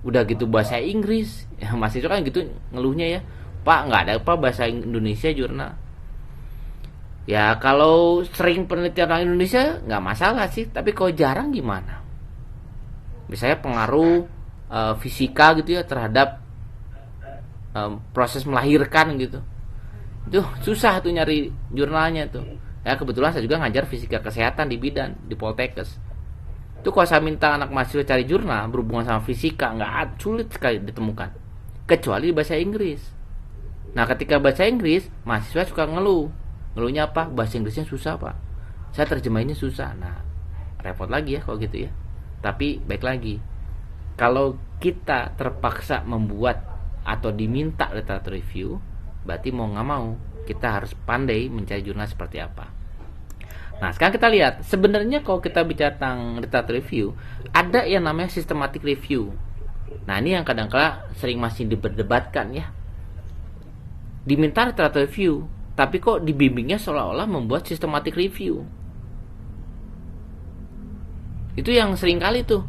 Udah gitu bahasa Inggris. Ya, mahasiswa kan gitu ngeluhnya ya. Pak, nggak ada apa bahasa Indonesia jurnal. Ya kalau sering penelitian orang Indonesia nggak masalah sih. Tapi kalau jarang gimana? Misalnya pengaruh fisika gitu ya terhadap proses melahirkan gitu. Itu susah tuh nyari jurnalnya tuh. Ya kebetulan saya juga ngajar fisika kesehatan di bidan di Poltekkes. Itu kalau saya minta anak mahasiswa cari jurnal berhubungan sama fisika nggak sulit sekali ditemukan. Kecuali bahasa Inggris. Nah ketika bahasa Inggris mahasiswa suka ngeluh. Ngeluhnya apa? Bahasa Inggrisnya susah pak. Saya terjemahinnya susah. Nah repot lagi ya kalau gitu ya. Tapi baik lagi. Kalau kita terpaksa membuat atau diminta literatur review, berarti mau nggak mau kita harus pandai mencari jurnal seperti apa. Nah sekarang kita lihat sebenarnya kalau kita bicara tentang literatur review, ada yang namanya systematic review. Nah ini yang kadang-kala sering masih diperdebatkan ya. Diminta literatur review, tapi kok dibimbingnya seolah-olah membuat systematic review. Itu yang sering kali tuh,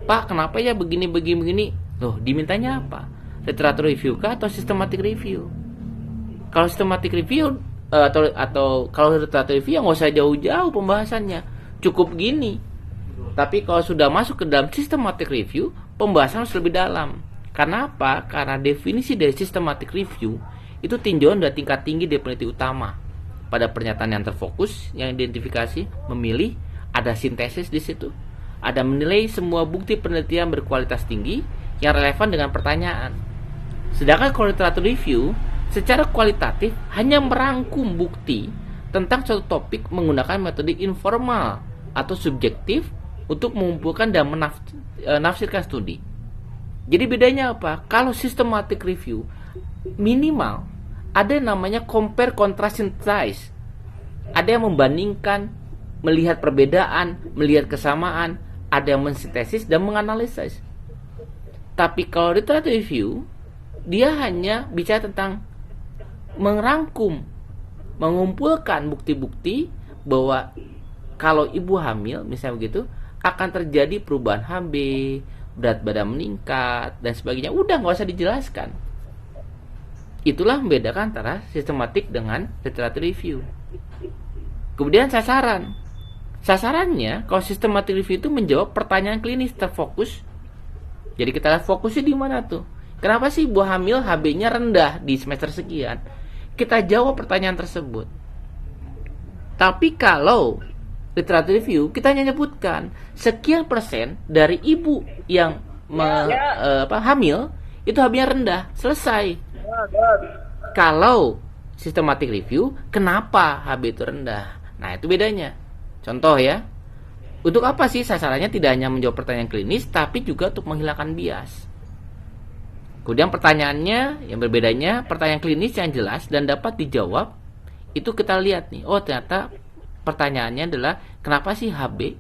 Pak kenapa ya begini. Loh dimintanya apa? Literatur review kah atau systematic review? Kalau systematic review atau kalau literatur review nggak usah jauh-jauh pembahasannya, cukup gini. Tapi kalau sudah masuk ke dalam systematic review, pembahasan harus lebih dalam. Karena apa? Karena definisi dari systematic review itu tinjauan dari tingkat tinggi dari peneliti utama pada pernyataan yang terfokus, yang identifikasi, memilih, ada sintesis di situ, ada menilai semua bukti penelitian berkualitas tinggi yang relevan dengan pertanyaan. Sedangkan kalau literatur review secara kualitatif hanya merangkum bukti tentang suatu topik menggunakan metode informal atau subjektif untuk mengumpulkan dan menafsirkan studi. Jadi bedanya apa? Kalau systematic review minimal ada yang namanya compare, contrast, synthesize. Ada yang membandingkan, melihat perbedaan, melihat kesamaan, ada yang mensintesis dan menganalisis. Tapi kalau literatur review dia hanya bicara tentang merangkum, mengumpulkan bukti-bukti bahwa kalau ibu hamil misalnya begitu akan terjadi perubahan HB, berat badan meningkat dan sebagainya. Udah nggak usah dijelaskan. Itulah membedakan antara sistematik dengan literatur review. Kemudian sasarannya kalau systematic review itu menjawab pertanyaan klinis terfokus. Jadi kita lihat fokusnya di mana tuh? Kenapa sih ibu hamil HB-nya rendah di semester sekian? Kita jawab pertanyaan tersebut. Tapi kalau literatur review kita hanya nyebutkan sekian persen dari ibu yang hamil itu HB-nya rendah, selesai. Kalau systematic review, kenapa HB itu rendah? Nah itu bedanya. Contoh ya, untuk apa sih sasarannya tidak hanya menjawab pertanyaan klinis, tapi juga untuk menghilangkan bias. Kemudian pertanyaannya yang berbedanya, pertanyaan klinis yang jelas dan dapat dijawab, itu kita lihat nih, oh ternyata pertanyaannya adalah kenapa sih HB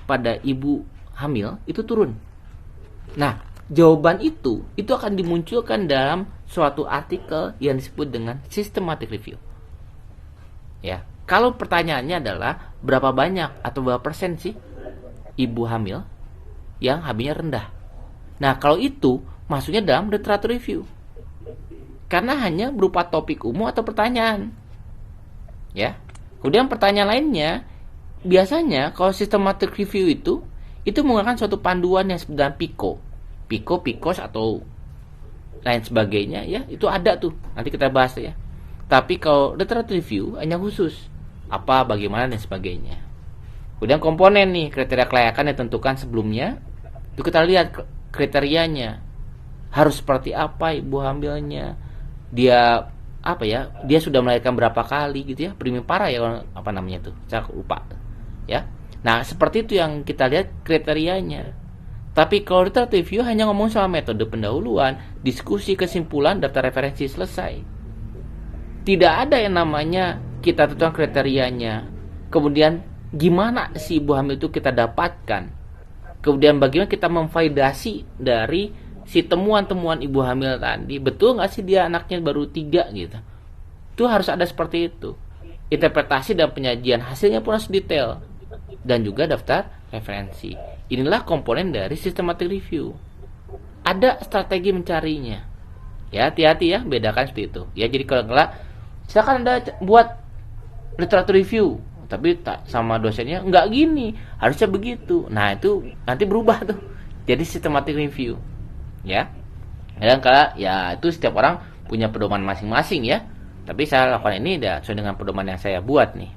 pada ibu hamil itu turun. Nah, jawaban itu akan dimunculkan dalam suatu artikel yang disebut dengan systematic review. Ya, kalau pertanyaannya adalah berapa banyak atau berapa persen sih ibu hamil yang HB-nya rendah. Nah, kalau itu masuknya dalam literatur review. Karena hanya berupa topik umum atau pertanyaan. Ya. Kemudian pertanyaan lainnya, biasanya kalau systematic review itu menggunakan suatu panduan yang sebenarnya PICOS atau lain sebagainya ya, itu ada tuh. Nanti kita bahas ya. Tapi kalau literatur review hanya khusus apa, bagaimana dan sebagainya. Kemudian komponen nih, kriteria kelayakan yang ditentukan sebelumnya. Itu kita lihat kriterianya. Harus seperti apa ibu hamilnya, dia sudah melahirkan berapa kali gitu ya, primipara ya apa namanya tuh, saya lupa ya. Nah seperti itu yang kita lihat kriterianya. Tapi kalau literatur review hanya ngomong soal metode pendahuluan, diskusi, kesimpulan, daftar referensi, selesai. Tidak ada yang namanya kita tentukan kriterianya, kemudian gimana si ibu hamil itu kita dapatkan, kemudian bagaimana kita memvalidasi dari si temuan-temuan ibu hamil tadi, betul nggak sih dia anaknya baru 3 gitu. Itu harus ada seperti itu. Interpretasi dan penyajian hasilnya pun harus detail. Dan juga daftar referensi. Inilah komponen dari systematic review. Ada strategi mencarinya. Ya, hati-hati ya, bedakan seperti itu. Ya, jadi kalau enggak, silakan Anda buat literatur review, tapi sama dosennya enggak gini, harusnya begitu. Nah, itu nanti berubah tuh. Jadi systematic review. Ya. Dan kalau ya itu setiap orang punya pedoman masing-masing ya. Tapi saya lakukan ini sesuai dengan pedoman yang saya buat nih,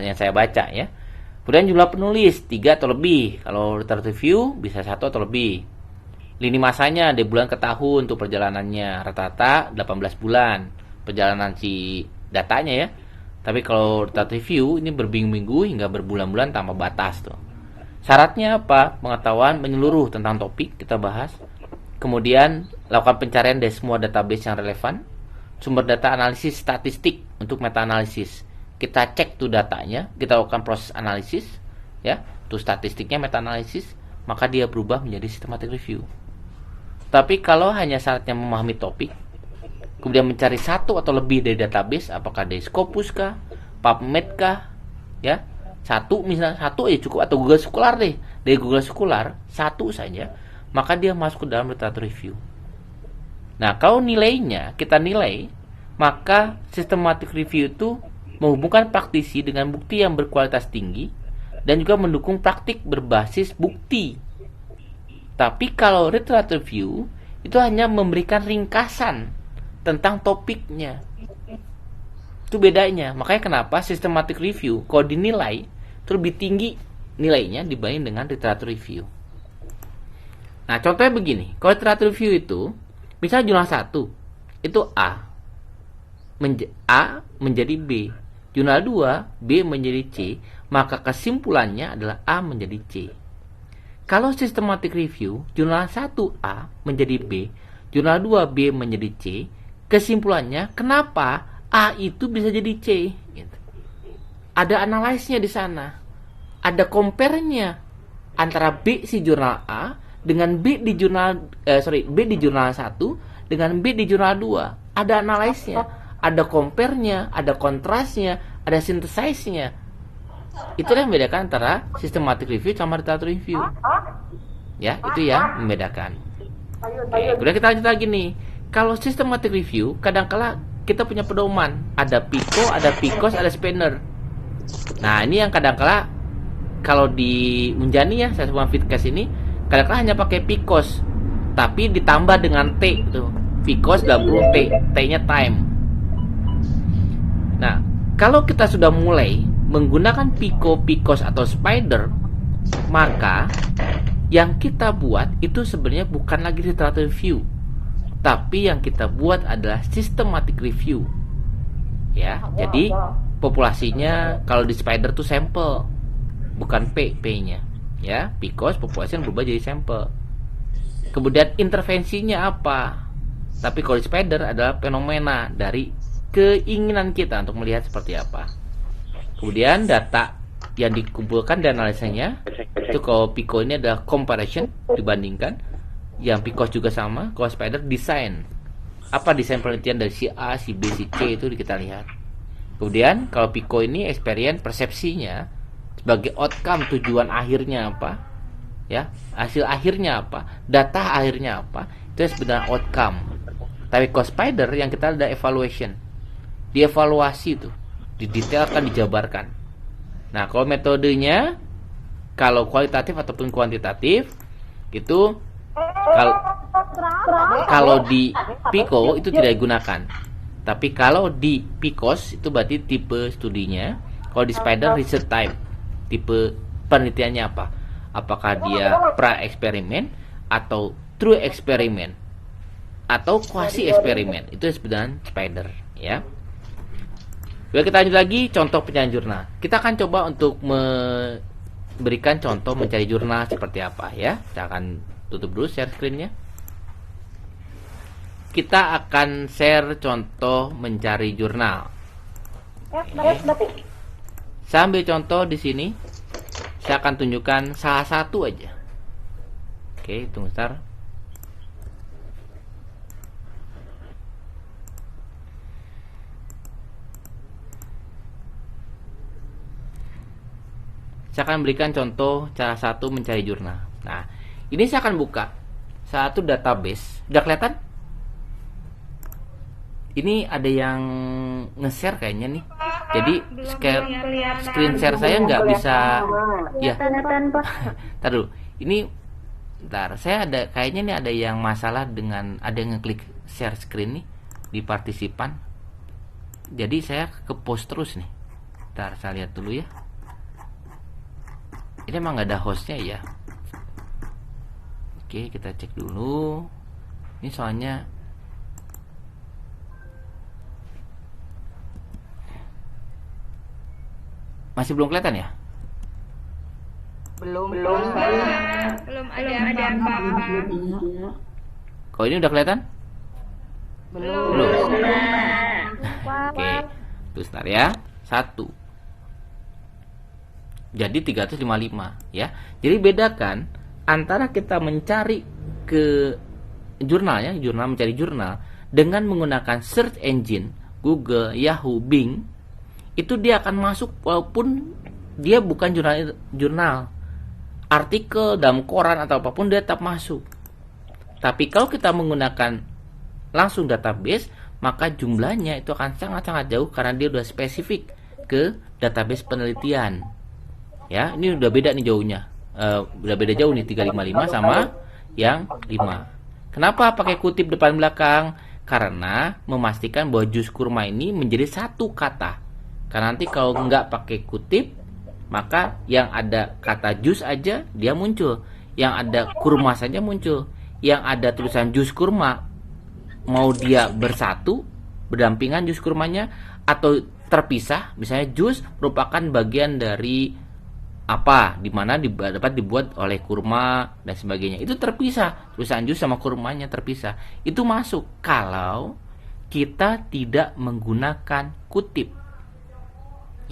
yang saya baca ya. Kemudian jumlah penulis 3 atau lebih. Kalau literatur review bisa 1 atau lebih. Lini masanya dari bulan ke tahun untuk perjalanannya, rata-rata 18 bulan perjalanan si datanya ya. Tapi kalau literatur review ini berminggu-minggu hingga berbulan-bulan tanpa batas tuh. Syaratnya apa? Pengetahuan menyeluruh tentang topik kita bahas. Kemudian lakukan pencarian dari semua database yang relevan. Sumber data analisis statistik untuk meta-analisis. Kita cek tuh datanya, kita lakukan proses analisis, ya, tuh statistiknya meta-analisis, maka dia berubah menjadi systematic review. Tapi kalau hanya syaratnya memahami topik, kemudian mencari 1 atau lebih dari database, apakah dari Scopus kah, PubMed kah, ya, 1 misalnya 1 aja cukup, atau Google Scholar deh, dari Google Scholar 1 saja, maka dia masuk ke dalam literatur review. Nah, kalau nilainya kita nilai, maka systematic review itu menghubungkan praktisi dengan bukti yang berkualitas tinggi dan juga mendukung praktik berbasis bukti. Tapi kalau literature review itu hanya memberikan ringkasan tentang topiknya. Itu bedanya. Makanya kenapa systematic review kalau dinilai itu lebih tinggi nilainya dibanding dengan literature review. Nah, contohnya begini. Kalau literature review itu misalnya jurnal 1 itu A menjadi B, jurnal 2 B menjadi C, maka kesimpulannya adalah A menjadi C. Kalau systematic review, jurnal 1A menjadi B, jurnal 2B menjadi C, kesimpulannya kenapa A itu bisa jadi C? Gitu. Ada analisnya di sana, ada compare-nya antara B si jurnal A dengan B di jurnal B di jurnal 1 dengan B di jurnal 2. Ada analisnya, ada compare-nya, ada kontrasnya, ada synthesize-nya. Itulah yang membedakan antara systematic review sama literature review. Ya, itu yang membedakan. Oke, kemudian kita lanjut lagi nih. Kalau systematic review, kadang-kala kita punya pedoman. Ada Pico, ada Picos, ada Spanner. Nah, ini yang kadang-kala kalau di Unjani ya, saya semua Fitcast ini, kadang-kala hanya pakai Picos, tapi ditambah dengan T tuh. Picos dalam kurung T, T-nya time. Nah, kalau kita sudah mulai menggunakan Pico, Picos atau Spider, maka yang kita buat itu sebenarnya bukan lagi literature review, tapi yang kita buat adalah systematic review. Ya, jadi populasinya kalau di Spider tuh sampel, bukan P-nya. Ya, Picos populasi yang berubah jadi sampel. Kemudian intervensinya apa? Tapi kalau di Spider adalah fenomena dari keinginan kita untuk melihat seperti apa. Kemudian data yang dikumpulkan dan analisanya itu kalau Pico ini adalah comparison, dibandingkan. Yang Picos juga sama. Kalau Spider desain, apa desain penelitian dari si A, si B, si C itu kita lihat. Kemudian kalau Pico ini experience, persepsinya sebagai outcome, tujuan akhirnya apa, ya, hasil akhirnya apa, data akhirnya apa, itu sebenarnya outcome. Tapi kalau Spider yang kita ada evaluation, dievaluasi tuh, didetailkan, dijabarkan. Nah, kalau metodenya, kalau kualitatif ataupun kuantitatif, itu kalau di Pico itu tidak digunakan. Tapi kalau di Picos itu berarti tipe studinya. Kalau di Spider research type, tipe penelitiannya apa? Apakah dia pra-eksperimen atau true eksperimen atau quasi eksperimen? Itu sebenarnya Spider, ya. Oke, kita lanjut lagi contoh pencarian jurnal. Kita akan coba untuk memberikan contoh mencari jurnal seperti apa, ya. Kita akan tutup dulu share screen-nya. Kita akan share contoh mencari jurnal. Saya ambil contoh di sini. Saya akan tunjukkan salah satu aja. Oke, tunggu sebentar. Saya akan berikan contoh cara satu mencari jurnal. Nah, ini saya akan buka satu database. Udah kelihatan? Ini ada yang nge-share kayaknya nih. Jadi screen share saya nggak bisa. Ya, ntar dulu. Ini, ntar saya ada kayaknya nih ada yang masalah dengan ada yang ngeklik share screen nih di partisipan. Jadi saya ke post terus nih. Ntar saya lihat dulu ya. Ini emang nggak ada hostnya ya. Oke, kita cek dulu. Ini soalnya masih belum kelihatan ya? Belum ada apa-apa. Kalau ini udah kelihatan? Belum. Oke, terus ntar ya. 1. Jadi 355 ya. Jadi bedakan antara kita mencari ke jurnal ya, mencari jurnal dengan menggunakan search engine Google, Yahoo, Bing, itu dia akan masuk walaupun dia bukan jurnal, artikel dalam koran atau apapun dia tetap masuk. Tapi kalau kita menggunakan langsung database, maka jumlahnya itu akan sangat-sangat jauh karena dia udah spesifik ke database penelitian. Ya, ini udah beda nih jauhnya. Udah beda jauh nih 355 sama yang 5. Kenapa pakai kutip depan belakang? Karena memastikan bahwa jus kurma ini menjadi satu kata. Karena nanti kalau nggak pakai kutip, maka yang ada kata jus aja dia muncul, yang ada kurma saja muncul, yang ada tulisan jus kurma mau dia bersatu berdampingan jus kurmanya atau terpisah, misalnya jus merupakan bagian dari apa, dimana dapat dibuat oleh kurma dan sebagainya, itu terpisah, tulisan jus sama kurmanya terpisah, itu masuk kalau kita tidak menggunakan kutip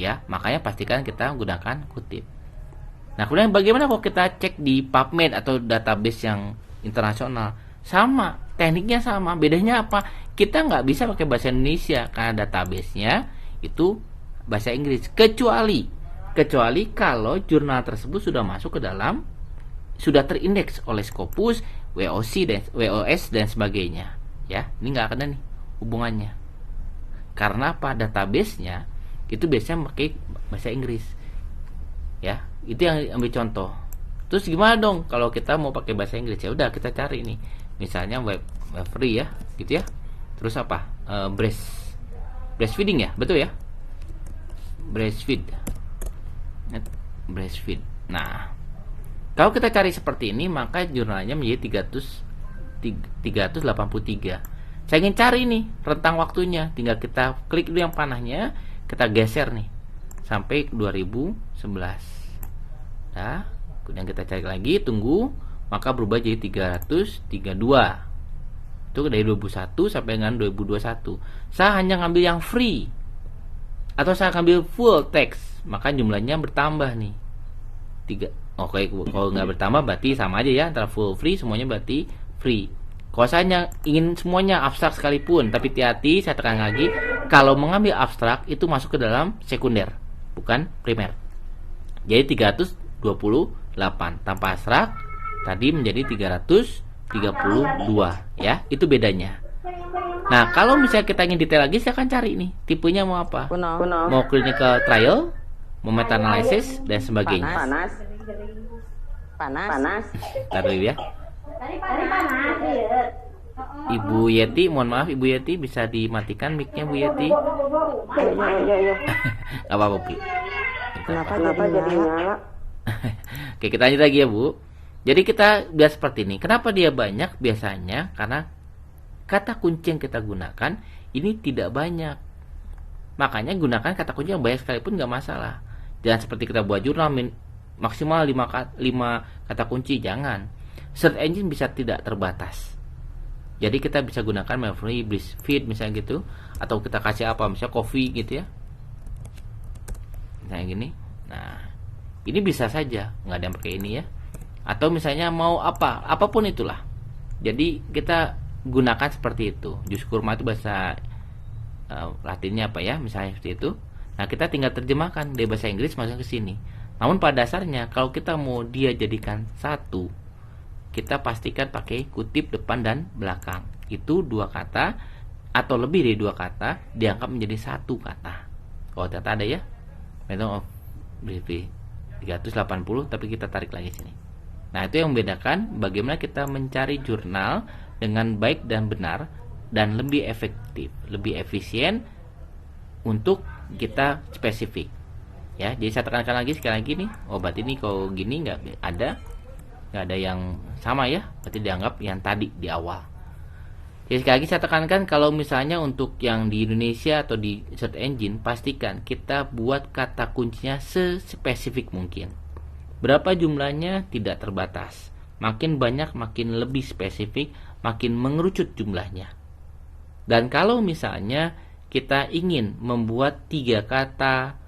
ya. Makanya pastikan kita menggunakan kutip. Nah, kemudian bagaimana kalau kita cek di PubMed atau database yang internasional? Sama, tekniknya sama. Bedanya apa? Kita nggak bisa pakai bahasa Indonesia karena database-nya itu bahasa Inggris. Kecuali kalau jurnal tersebut sudah masuk ke dalam, sudah terindeks oleh Scopus, WOS dan sebagainya. Ya, ini nggak ada nih hubungannya. Karena apa? Database-nya itu biasanya pakai bahasa Inggris. Ya, itu yang ambil contoh. Terus gimana dong kalau kita mau pakai bahasa Inggris? Ya udah, kita cari nih. Misalnya web free ya, gitu ya. Terus apa? Breastfeeding ya, betul ya? Breastfeed. Nah, kalau kita cari seperti ini, maka jurnalnya menjadi 383. Saya ingin cari nih rentang waktunya, tinggal kita klik dulu yang panahnya, kita geser nih sampai 2011. Nah, kemudian kita cari lagi, tunggu, maka berubah jadi 332. Itu dari 2021 sampai dengan 2021. Saya hanya ngambil yang free atau saya ngambil full text, maka jumlahnya bertambah nih 3. Oke, kalau nggak bertambah berarti sama aja ya, antara full free semuanya berarti free. Kalau saya ingin semuanya abstrak sekalipun, tapi hati-hati, saya tekan lagi, kalau mengambil abstrak itu masuk ke dalam sekunder, bukan primer. Jadi 328 tanpa abstrak tadi menjadi 332 ya, itu bedanya. Nah, kalau misalnya kita ingin detail lagi, saya akan cari nih tipenya mau apa. Mau clinical trial, mau meta analysis dan sebagainya. Panas. Taruh ya. Ibu Yeti, mohon maaf Ibu Yeti, bisa dimatikan mic-nya Bu Yeti. Iya. Gak apa-apa Bu. Kenapa jadi nyala? Oke, kita lanjut lagi ya Bu. Jadi kita lihat seperti ini. Kenapa dia banyak? Biasanya karena kata kunci yang kita gunakan ini tidak banyak. Makanya gunakan kata kunci yang banyak sekalipun nggak masalah. Jangan seperti kita buat jurnal maksimal 5 kata kunci, jangan. Search engine bisa tidak terbatas. Jadi kita bisa gunakan Maverick, BlizzFeed misalnya gitu, atau kita kasih apa, misalnya coffee gitu ya. Misalnya gini. Nah, ini bisa saja, nggak ada yang pakai ini ya. Atau misalnya mau apa, apapun itulah. Jadi kita gunakan seperti itu. Jus kurma itu bahasa Latinnya apa ya, misalnya seperti itu. Nah, kita tinggal terjemahkan dari bahasa Inggris masuk ke sini. Namun pada dasarnya kalau kita mau dia jadikan satu, kita pastikan pakai kutip depan dan belakang. Itu dua kata atau lebih dari dua kata dianggap menjadi satu kata. Oh, ternyata ada ya. Meaning of briefly 380, tapi kita tarik lagi sini. Nah, itu yang membedakan bagaimana kita mencari jurnal dengan baik dan benar dan lebih efektif, lebih efisien untuk kita spesifik. Ya, jadi saya tekankan lagi sekali lagi nih. Oh, berarti ini kalau gini nggak ada yang sama ya. Berarti dianggap yang tadi di awal. Jadi sekali lagi saya tekankan, kalau misalnya untuk yang di Indonesia atau di search engine, pastikan kita buat kata kuncinya sespesifik mungkin. Berapa jumlahnya tidak terbatas. Makin banyak makin lebih spesifik, makin mengerucut jumlahnya. Dan kalau misalnya kita ingin membuat 3 kata,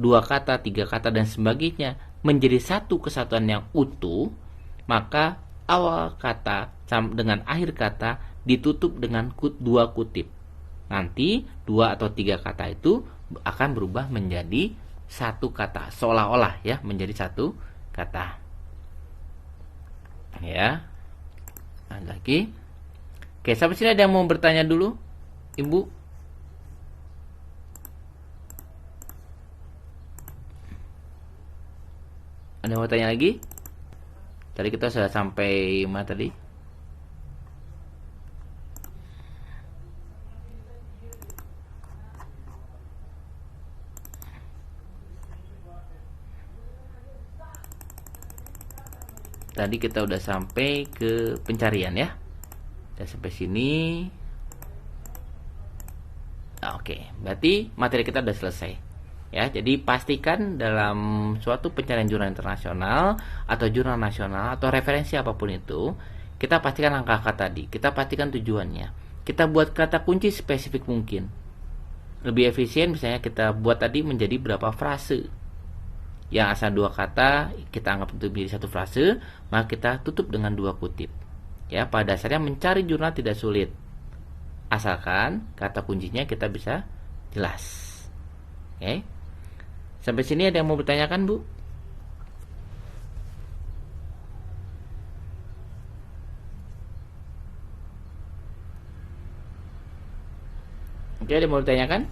2 kata, 3 kata dan sebagainya menjadi satu kesatuan yang utuh, maka awal kata dengan akhir kata ditutup dengan 2 kutip. Nanti 2 atau 3 kata itu akan berubah menjadi satu kata, seolah-olah ya menjadi satu kata. Ya. Ada lagi. Oke, sampai sini ada yang mau bertanya dulu, Ibu? Ada yang mau tanya lagi? Tadi kita sudah sampai mana tadi? Tadi kita udah sampai ke pencarian ya. Udah sampai sini. Oke, berarti materi kita udah selesai. Ya, jadi pastikan dalam suatu pencarian jurnal internasional atau jurnal nasional atau referensi apapun itu, kita pastikan angka-angka tadi, kita pastikan tujuannya. Kita buat kata kunci spesifik mungkin. Lebih efisien misalnya kita buat tadi menjadi berapa frase. Yang asal 2 kata kita anggap untuk menjadi satu frase, maka kita tutup dengan 2 kutip. Ya, pada dasarnya mencari jurnal tidak sulit. Asalkan kata kuncinya kita bisa jelas. Oke. Sampai sini ada yang mau bertanyakan, Bu? Oke, ada yang mau bertanyakan?